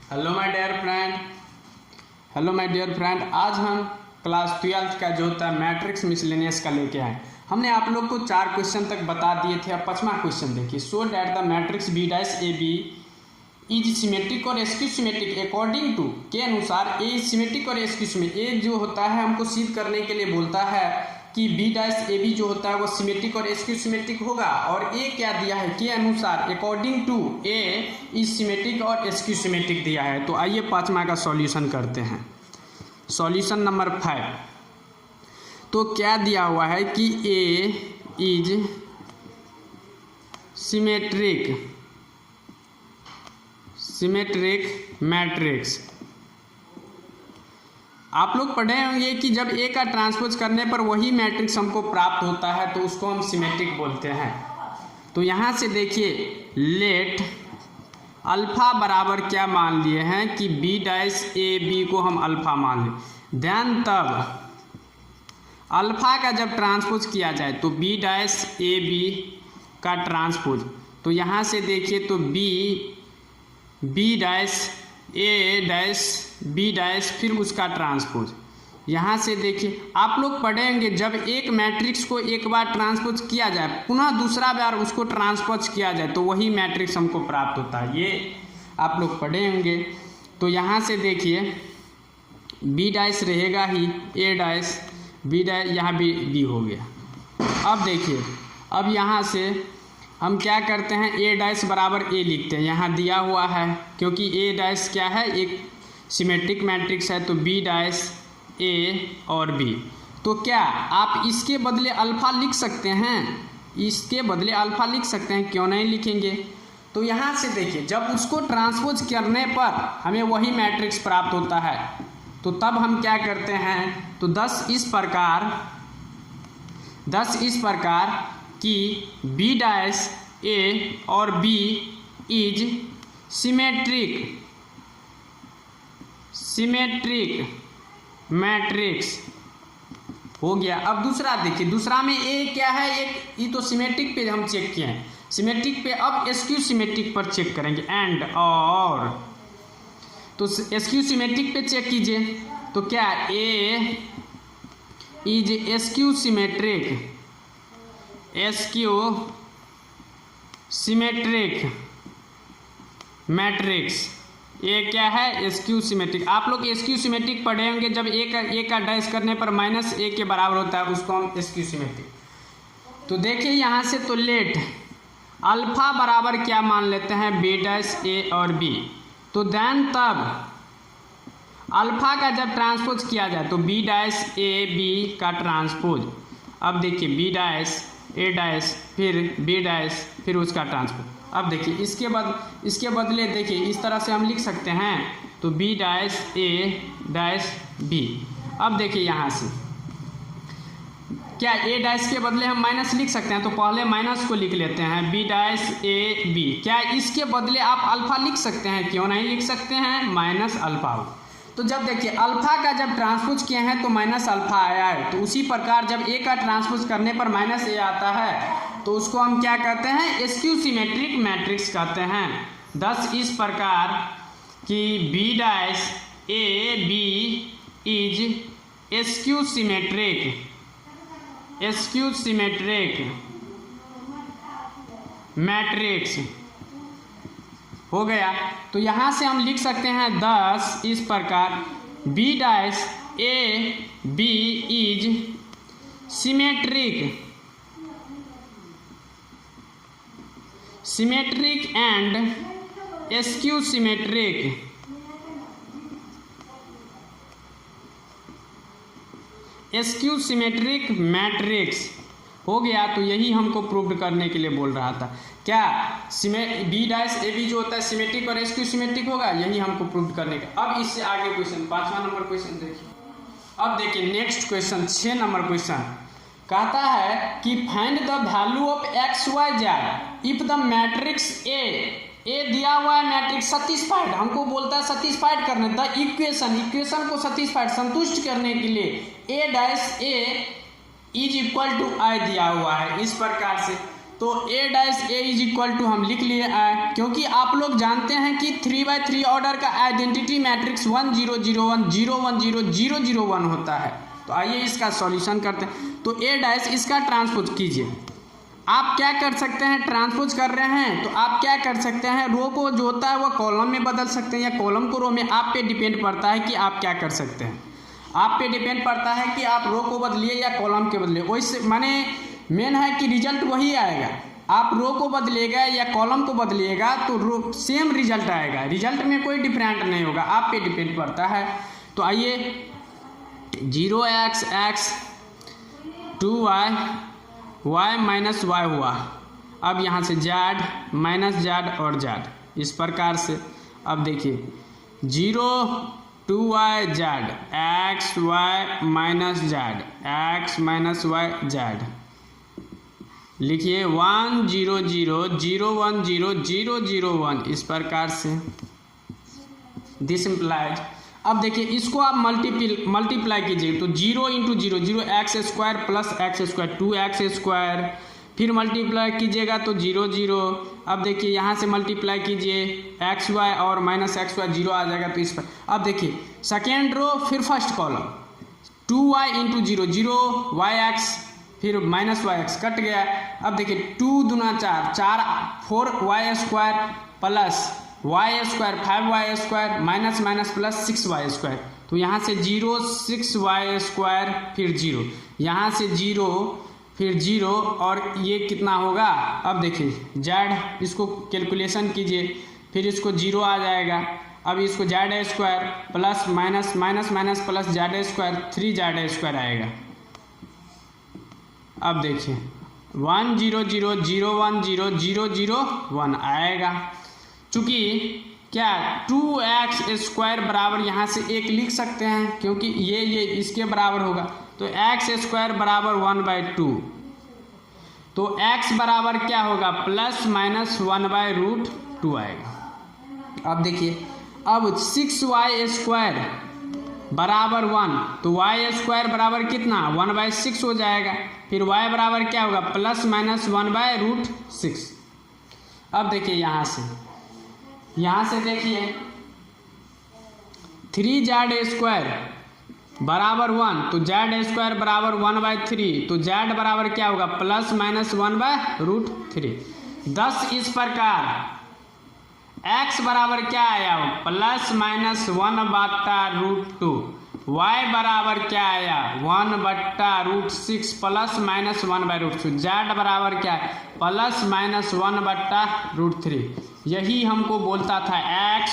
Hello my dear friend, आज हम class 12 का जो होता है मैट्रिक्स मिसलेनियस का लेके आए। हमने आप लोग को 4 क्वेश्चन तक बता दिए थे। अब 5वां क्वेश्चन देखिए। So that the matrix B dash A B is symmetric और एस्क्यू सिमेट्रिक अकॉर्डिंग टू के अनुसार ए सिमेट्रिक और एस्क्यू सिमेट्रिक। ए जो होता है हमको सिद्ध करने के लिए बोलता है कि बी डैश ए बी जो होता है वो सिमेट्रिक और एस्क्यू सिमेट्रिक होगा, और ए क्या दिया है के अनुसार according to A is symmetric और एस्क्यू सिमेट्रिक दिया है। तो आइए 5वां का सॉल्यूशन करते हैं। Solution number 5। तो क्या दिया हुआ है कि ए इज सिमेट्रिक मैट्रिक्स। आप लोग पढ़े होंगे कि जब ए का ट्रांसपोज करने पर वही मैट्रिक्स हमको प्राप्त होता है तो उसको हम सिमेट्रिक बोलते हैं। तो यहाँ से देखिए, लेट अल्फा बराबर क्या मान लिए हैं कि बी डैश ए बी को हम अल्फा मान लें। देन तब अल्फा का जब ट्रांसपोज किया जाए तो बी डैश ए बी का ट्रांसपोज, तो यहाँ से देखिए तो बी डैश ए डैश बी डैश फिर उसका ट्रांसपोज। यहाँ से देखिए आप लोग पढ़ेंगे जब एक मैट्रिक्स को एक बार ट्रांसपोज किया जाए पुनः दूसरा बार उसको ट्रांसपोज किया जाए तो वही मैट्रिक्स हमको प्राप्त होता है। ये आप लोग पढ़े होंगे। तो यहाँ से देखिए बी डैश रहेगा ही ए डैश बी डैश, यहाँ बी हो गया। अब देखिए, अब यहाँ से हम क्या करते हैं, ए डैश बराबर ए लिखते हैं। यहाँ दिया हुआ है क्योंकि ए डैश क्या है, एक सिमेट्रिक मैट्रिक्स है, तो बी डैश ए और बी। तो क्या आप इसके बदले अल्फ़ा लिख सकते हैं? इसके बदले अल्फ़ा लिख सकते हैं, क्यों नहीं लिखेंगे। तो यहाँ से देखिए जब उसको ट्रांसपोज करने पर हमें वही मैट्रिक्स प्राप्त होता है तो तब हम क्या करते हैं, तो 10 इस प्रकार कि बी डैश ए और बी इज सिमेट्रिक मैट्रिक्स हो गया। अब दूसरा देखिए, दूसरा में ए क्या है, एक ये तो सिमेट्रिक पे हम चेक किए हैं, सिमेट्रिक पे। अब एस्क्यू सिमेट्रिक पर चेक करेंगे एंड और, तो एस्क्यू सिमेट्रिक पे चेक कीजिए तो क्या ए इज एस्क्यू सिमेट्रिक मैट्रिक्स। ये क्या है, एस्क्यू सिमेट्रिक। आप लोग एस्क्यू सिमेट्रिक पढ़े होंगे, जब ए का डैश करने पर माइनस ए के बराबर होता है उसको हम एस्क्यू सिमेट्रिक। तो देखिए यहाँ से तो लेट अल्फा बराबर क्या मान लेते हैं, बी डैश ए और बी। तो देन तब अल्फा का जब ट्रांसपोज किया जाए तो बी डैश ए बी का ट्रांसपोज। अब देखिए बी डैश ए डैश फिर बी डैश फिर उसका ट्रांसपोज। अब देखिए इसके बदले देखिए इस तरह से हम लिख सकते हैं, तो बी डैश ए डैश बी। अब देखिए यहाँ से क्या ए डैश के बदले हम माइनस लिख सकते हैं, तो पहले माइनस को लिख लेते हैं, बी डैश ए बी। क्या इसके बदले आप अल्फा लिख सकते हैं, क्यों नहीं लिख सकते हैं, माइनस अल्फा हो। तो जब देखिए अल्फा का जब ट्रांसपोज किए हैं तो माइनस अल्फा आया है, तो उसी प्रकार जब ए का ट्रांसपोज करने पर माइनस ए आता है तो उसको हम क्या कहते हैं, एस्क्यू सिमेट्रिक मैट्रिक्स कहते हैं। 10 इस प्रकार कि B dash A B is skew symmetric matrix हो गया। तो यहाँ से हम लिख सकते हैं 10 इस प्रकार B dash A B is symmetric and skew symmetric matrix हो गया। तो यही हमको प्रूव करने के लिए बोल रहा था, क्या बी डैश ए बी जो होता है सिमेट्रिक और एस्क्यू सिमेट्रिक होगा, यही हमको प्रूव करने का। अब इससे आगे क्वेश्चन 5वां नंबर क्वेश्चन देखिए। अब देखिए नेक्स्ट क्वेश्चन 6 नंबर क्वेश्चन कहता है कि find the value of X Y Z if the matrix A दिया हुआ है मैट्रिक्स सैटिस्फाइड, हमको बोलता है सैटिस्फाइड करने द इक्वेशन को सैटिस्फाइड संतुष्ट करने के लिए A dash A is equal to I दिया हुआ है इस प्रकार से। तो a डैश a इज इक्वल टू हम लिख लिए क्योंकि आप लोग जानते हैं कि 3x3 ऑर्डर का आइडेंटिटी मैट्रिक्स 1 0 0 1 0 1 0 0 0 1 होता है। तो आइए इसका सॉल्यूशन करते हैं। तो a डैश इसका ट्रांसपोज कीजिए। आप क्या कर सकते हैं, ट्रांसपोज कर रहे हैं तो आप क्या कर सकते हैं, रो को जो होता है वो कॉलम में बदल सकते हैं या कॉलम को रो में। आप पे डिपेंड पड़ता है कि आप क्या कर सकते हैं, आप पे डिपेंड पड़ता है कि आप रो को बदलिए या कॉलम के बदलिए। वैसे माने मेन है कि रिजल्ट वही आएगा। आप रो को बदलिएगा या कॉलम को बदलिएगा तो रो सेम रिजल्ट आएगा, रिजल्ट में कोई डिफरेंट नहीं होगा, आप पे डिपेंड पड़ता है। तो आइए 0x x 2y y minus y हुआ। अब यहाँ से z माइनस z और z इस प्रकार से। अब देखिए 0 2y z x y minus z x minus y z लिखिए 1 0 0 0 1 0 0 0 1 इस प्रकार से। This implies. अब देखिए इसको आप मल्टीप्लाई कीजिए तो 0 into 0 0 x square plus x square 2x square, फिर मल्टीप्लाई कीजिएगा तो 0 0। अब देखिए यहाँ से मल्टीप्लाई कीजिए एक्स वाई और माइनस एक्स वाई 0 आ जाएगा तो इस पर। अब देखिए सेकेंड रो फिर first column 2y into 0 0 yx फिर माइनस yx कट गया। अब देखिए 2 दूना 4 4 4y square plus y square 5y square minus minus plus 6y square. तो यहाँ से 0 6y स्क्वायर फिर 0, यहाँ से 0 फिर 0 और ये कितना होगा। अब देखिए z इसको कैलकुलेशन कीजिए, फिर इसको 0 आ जाएगा। अब इसको z square plus minus minus minus plus z square 3z square आएगा। अब देखिए 1 0 0 0 1 0 0 0 1 आएगा। चूँकि क्या 2x स्क्वायर बराबर यहाँ से 1 लिख सकते हैं क्योंकि ये इसके बराबर होगा। तो x स्क्वायर बराबर 1/2। तो x बराबर क्या होगा प्लस माइनस 1/√2 आएगा। अब देखिए अब 6y स्क्वायर बराबर 1 तो y स्क्वायर बराबर कितना 1/6 हो जाएगा। फिर y बराबर क्या होगा प्लस माइनस 1/√6। अब देखिए यहाँ से देखिए 3z स्क्वायर बराबर 1 तो z स्क्वायर बराबर 1/3 तो z बराबर क्या होगा प्लस माइनस 1/√3। 10 इस प्रकार x बराबर क्या आया प्लस माइनस 1/√2, y बराबर क्या आया 1/√6 प्लस माइनस 1/√6, z बराबर क्या है प्लस माइनस 1/√3। यही हमको बोलता था x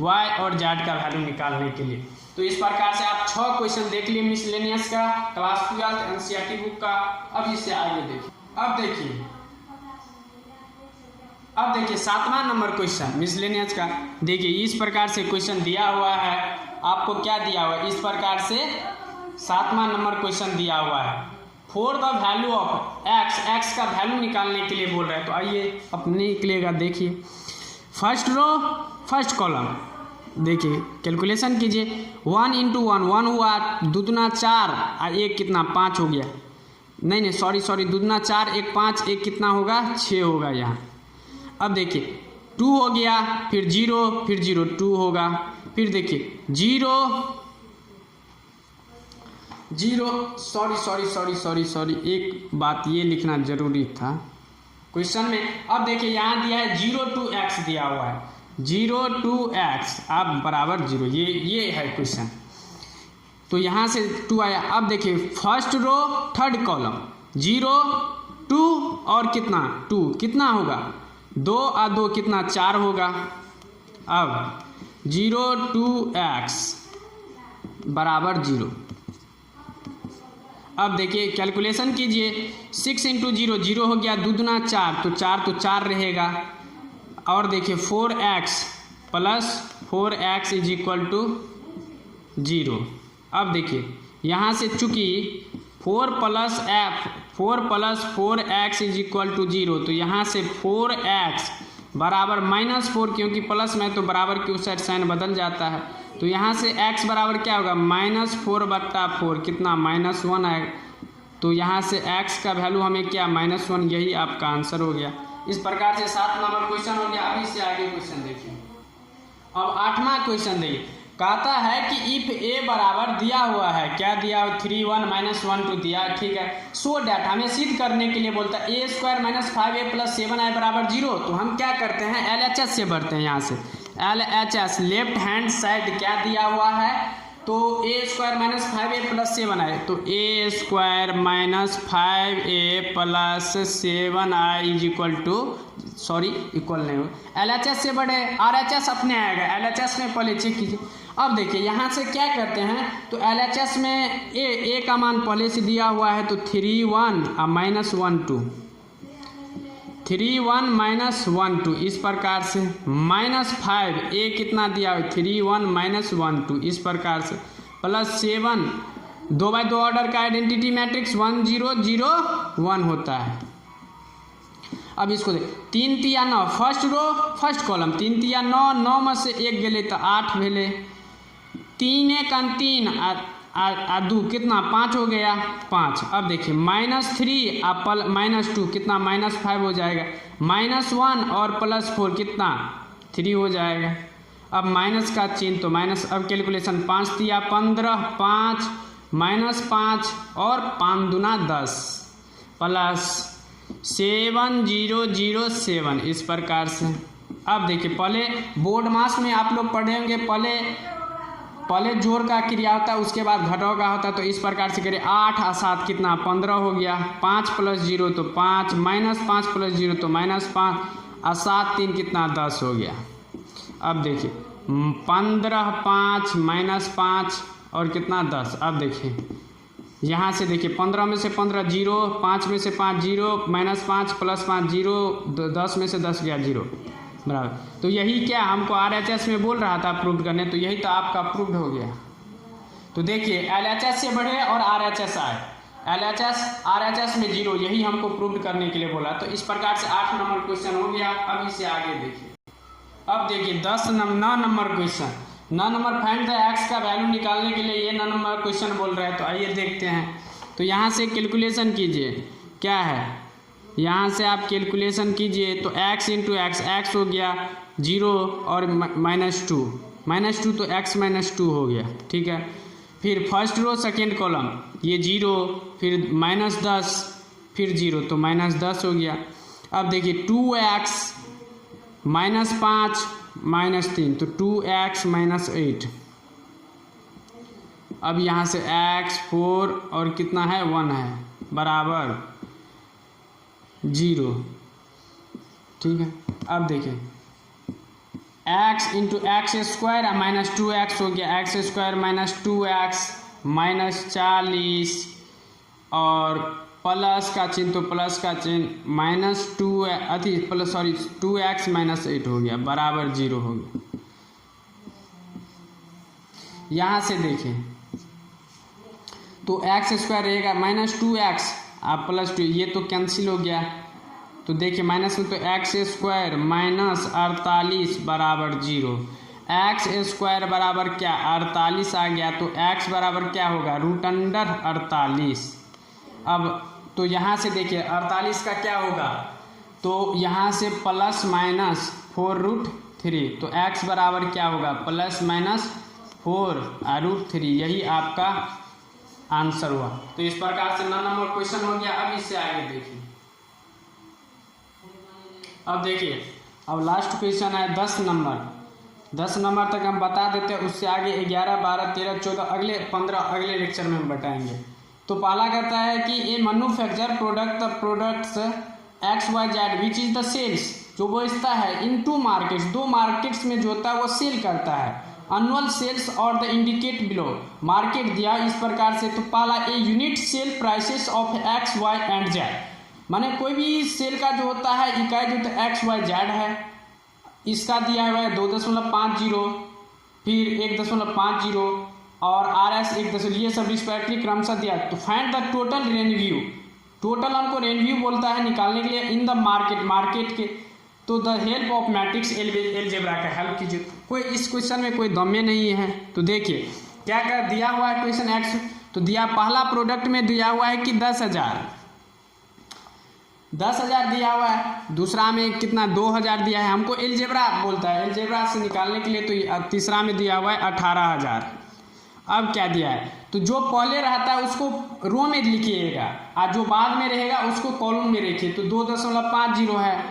y और z का वैल्यू निकालने के लिए। तो इस प्रकार से आप 6 क्वेश्चन देख लिए मिसलेनियस का क्लास 12 एनसीईआरटी बुक का। अब इससे आगे देखिए अब देखिए 7वां नंबर क्वेश्चन मिसलेनियस का। देखिए इस प्रकार से क्वेश्चन दिया हुआ है, आपको क्या दिया हुआ है इस प्रकार से 7वां नंबर क्वेश्चन दिया हुआ है। For the value of x का वैल्यू निकालने के लिए बोल रहे हैं। तो आइए अपने निकलेगा। देखिए फर्स्ट रो फर्स्ट कॉलम देखिए कैलकुलेशन कीजिए 1 इंटू 1 1 हुआ, 2 दूना 4 और 1 कितना 5 हो गया। नहीं सॉरी 2 दूना 4 1 5 1 कितना होगा 6 होगा यहाँ। अब देखिए 2 हो गया फिर 0 फिर 0 2 होगा। फिर देखिए 0 सॉरी एक बात ये लिखना जरूरी था क्वेश्चन में। अब देखिए यहाँ दिया है 0 to x दिया हुआ है 0 to x अब बराबर 0, ये है क्वेश्चन। तो यहाँ से 2 आया। अब देखिए फर्स्ट रो थर्ड कॉलम 0 2 और कितना 2 कितना होगा 2 और 2 कितना 4 होगा। अब 0 to x बराबर 0। अब देखिए कैलकुलेशन कीजिए 6 इंटू 0 0 हो गया, 2 दूना 4 तो 4 रहेगा। और देखिए 4x plus 4x is equal to 0। अब देखिए यहाँ से चूँकि 4 plus 4x is equal to 0 तो यहाँ से 4x बराबर -4 क्योंकि प्लस में तो बराबर की उस साइड साइन बदल जाता है। तो यहाँ से x बराबर क्या होगा -4/4 कितना -1 आएगा। तो यहाँ से x का वैल्यू हमें क्या -1, यही आपका आंसर हो गया। इस प्रकार से 7 नंबर क्वेश्चन हो गया। अब इससे आगे क्वेश्चन देखिए। अब 8वां क्वेश्चन देखिए, कहता है कि इफ a बराबर दिया हुआ है, क्या दिया, 3 1 -1 2 दिया, ठीक है। सो डैट हमें सिद्ध करने के लिए बोलता है a² - 5a + 7i बराबर 0। तो हम क्या करते हैं, LHS से भरते हैं। यहाँ से LHS लेफ्ट हैंड साइड क्या दिया हुआ है, तो a² - 5a + 7i, तो a² - 5a + 7i इक्वल नहीं हो, LHS से बढ़े, RHS अपने आएगा, LHS में पहले चेक कीजिए। अब देखिए यहाँ से क्या करते हैं, तो LHS में a का मान पहले से दिया हुआ है, तो 3 1 -1 2, 3 1 -1 2, इस प्रकार से -5 a कितना दिया है, 3 1 -1 2, इस प्रकार से +7, 2x2 ऑर्डर का आइडेंटिटी मैट्रिक्स 1 0 0 1 होता है। अब इसको देख, 3 3 9 फर्स्ट रो फर्स्ट कॉलम, 3 3 9, 9 में से 1 गेले तो 8 भेले, 3 1 3 आ 2 कितना 5 हो गया 5। अब देखिए -3 -2 कितना -5 हो जाएगा, -1 और +4 कितना 3 हो जाएगा। अब माइनस का चिन्ह, तो माइनस, अब कैलकुलेशन 5 दिया 15, 5 -5 और 5 दूना 10 +7 0 0 7, इस प्रकार से। अब देखिए पहले बोर्ड मास में आप लोग पढ़े होंगे, पहले जोड़ का क्रिया होता है, उसके बाद घटाव का होता है। तो इस प्रकार से करें, 8 और 7 कितना 15 हो गया, 5 + 0 तो 5, -5 + 0 तो -5 और 7 3 कितना 10 हो गया। अब देखिए 15 5 -5 और कितना 10। अब देखिए यहाँ से देखिए 15 में से 15 0, 5 में से 5 0, -5 + 5 0, 10 में से 10 गया 0 बराबर। तो यही क्या हमको RHS में बोल रहा था प्रूव करने, तो यही तो आपका प्रूव्ड हो गया। तो देखिए LHS से बढ़े और RHS आए, LHS RHS में 0, यही हमको प्रूव करने के लिए बोला। तो इस प्रकार से 8 नंबर क्वेश्चन हो गया। अब इससे आगे देखिए। अब देखिए 9 number question, 9 number find the x का वैल्यू निकालने के लिए ये 9 नंबर क्वेश्चन बोल रहा है। तो आइए देखते हैं। तो यहाँ से कैलकुलेशन कीजिए, क्या है, यहाँ से आप कैलकुलेशन कीजिए, तो x × x हो गया 0 और -2 तो x -2 हो गया, ठीक है। फिर फर्स्ट रो सेकेंड कॉलम ये 0, फिर -10, फिर 0 तो -10 हो गया। अब देखिए 2x -5 -3 तो 2x -8। अब यहाँ से x 4 और कितना है 1 है बराबर 0, ठीक है। अब देखिए x × x² -2x हो गया, x² -2x -40 और प्लस का चिन्ह, तो प्लस का चिन्ह -2x -8 हो गया बराबर 0 हो गया। यहाँ से देखें तो x² रहेगा -2x आप +2, ये तो कैंसिल हो गया। तो देखिए माइनस में, तो x² -48 बराबर 0, x² बराबर क्या 48 आ गया। तो x बराबर क्या होगा √48। अब तो यहाँ से देखिए 48 का क्या होगा, तो यहाँ से ±4√3, तो x बराबर क्या होगा ±4√3, यही आपका आंसर हुआ। तो इस प्रकार से 9 नंबर क्वेश्चन हो गया। अब इससे आगे देखिए। अब देखिए अब लास्ट क्वेश्चन है 10 नंबर। 10 नंबर तक हम बता देते हैं, उससे आगे 11 12 13 14 अगले 15 अगले लेक्चर में हम बताएंगे। तो पहला कहता है कि a manufacture products XYZ which is the sales, जो बेचता है इन 2 मार्केट्स, 2 मार्केट्स में जो होता है वो सेल करता है। एनुअल सेल्स और द इंडिकेट बिलो, मार्केट दिया इस प्रकार से। तो पहला a unit sale prices of X Y and Z, माने कोई भी सेल का जो होता है इकाई जो होता है XYZ है, इसका दिया हुआ है 2.50, फिर 1.50 और RS 1, ये सब रिस्पेक्टिव क्रमशः दिया। तो find the total revenue, total हमको रेवेन्यू बोलता है निकालने के लिए इन द मार्केट के। तो the help of matrix algebra का हेल्प कीजिए। कोई इस क्वेश्चन में कोई दम्य नहीं है। तो देखिए क्या क्या दिया हुआ है क्वेश्चन, तो दिया पहला प्रोडक्ट में दिया हुआ है कि 10,000 दिया हुआ है, दूसरा में कितना 2,000 दिया है, हमको अलजेब्रा बोलता है, अलजेब्रा से निकालने के लिए तो तीसरा में दिया हुआ है 18,000। अब क्या दिया है, तो जो पहले रहता है उसको रो में लिखिएगा और जो बाद में रहेगा उसको कॉलम में रखिए। तो 2.50 है,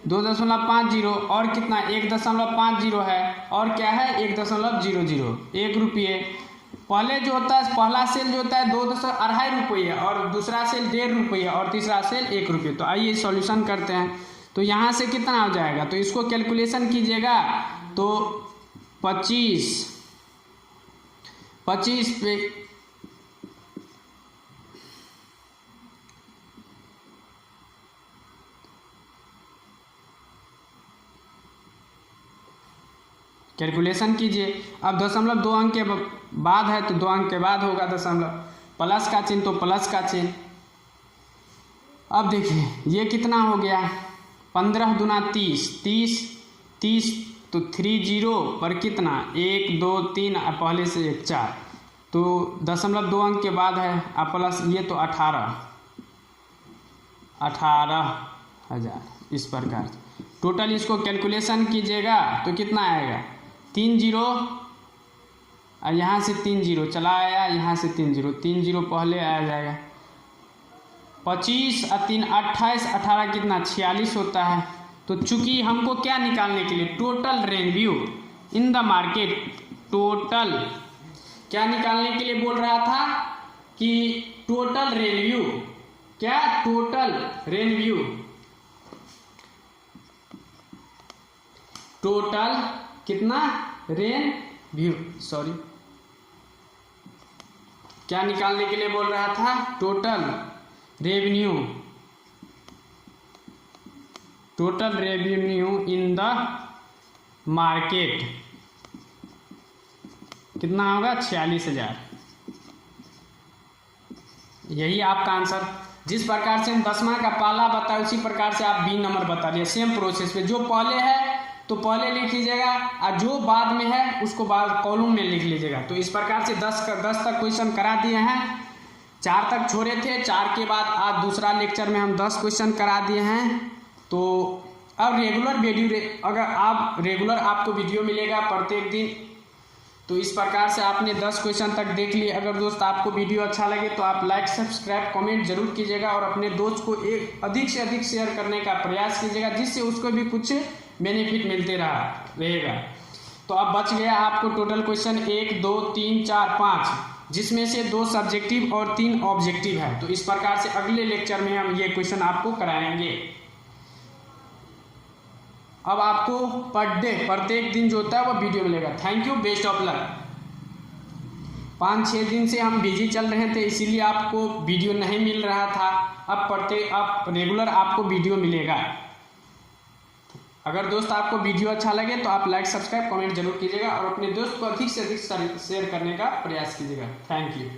2.50 और कितना 1.50 है और क्या है 1.00 1 रुपये। पहले जो होता है पहला सेल जो होता है 2.25 रुपये और दूसरा सेल 1.5 रुपये और तीसरा सेल 1 रुपये। तो आइए सॉल्यूशन करते हैं। तो यहाँ से कितना हो जाएगा, तो इसको कैलकुलेशन कीजिएगा तो 25 पे कैलकुलेशन कीजिए। अब 0.2 अंक के बाद है तो 2 अंक के बाद होगा दशमलव, प्लस का चिन्ह तो प्लस का चिन्ह। अब देखिए ये कितना हो गया 15 दूना 30 तो 30 पर कितना 1 2 3 पहले से 1 4 तो 0.2 अंक के बाद है अब प्लस ये तो 18,000 इस प्रकार। टोटल इसको कैलकुलेशन कीजिएगा तो कितना आएगा 3 0 और यहाँ से 3 0 चला आया, यहाँ से 3 0 पहले आया जाएगा। 25 और 3 28 18 कितना 46 होता है। तो चूंकि हमको क्या निकालने के लिए total revenue in the market, total क्या निकालने के लिए बोल रहा था कि टोटल रेवेन्यू, क्या टोटल रेवेन्यू, टोटल कितना रेवेन्यू सॉरी क्या निकालने के लिए बोल रहा था total revenue, total revenue in the market कितना होगा 46,000। यही आपका आंसर। जिस प्रकार से हम 10वां का पाला बताए उसी प्रकार से आप 20 नंबर बता दिए, सेम प्रोसेस पे। जो पहले है तो पहले लिख लीजिएगा और जो बाद में है उसको बाद कॉलम में लिख लीजिएगा। तो इस प्रकार से 10 तक क्वेश्चन करा दिए हैं, 4 तक छोड़े थे, 4 के बाद आज दूसरा लेक्चर में हम 10 क्वेश्चन करा दिए हैं। तो अब रेगुलर वीडियो अगर आप रेगुलर आपको वीडियो मिलेगा प्रत्येक दिन। तो इस प्रकार से आपने 10 क्वेश्चन तक देख लिए। अगर दोस्त आपको वीडियो अच्छा लगे तो आप लाइक सब्सक्राइब कमेंट जरूर कीजिएगा और अपने दोस्त को अधिक से अधिक शेयर करने का प्रयास कीजिएगा जिससे उसको भी कुछ बेनिफिट मिलते रहेगा। तो अब बच गया आपको टोटल क्वेश्चन 1 2 3 4 5 जिसमें से 2 सब्जेक्टिव और 3 ऑब्जेक्टिव है। तो इस प्रकार से अगले लेक्चर में हम ये क्वेश्चन आपको कराएंगे। अब आपको पर डे प्रत्येक दिन जो होता है वो वीडियो मिलेगा। Thank you, best of luck. 5-6 दिन से हम बिजी चल रहे थे इसीलिए आपको वीडियो नहीं मिल रहा था। अब रेगुलर आपको वीडियो मिलेगा। अगर दोस्त आपको वीडियो अच्छा लगे तो आप लाइक सब्सक्राइब कमेंट जरूर कीजिएगा और अपने दोस्त को अधिक से अधिक शेयर करने का प्रयास कीजिएगा। Thank you.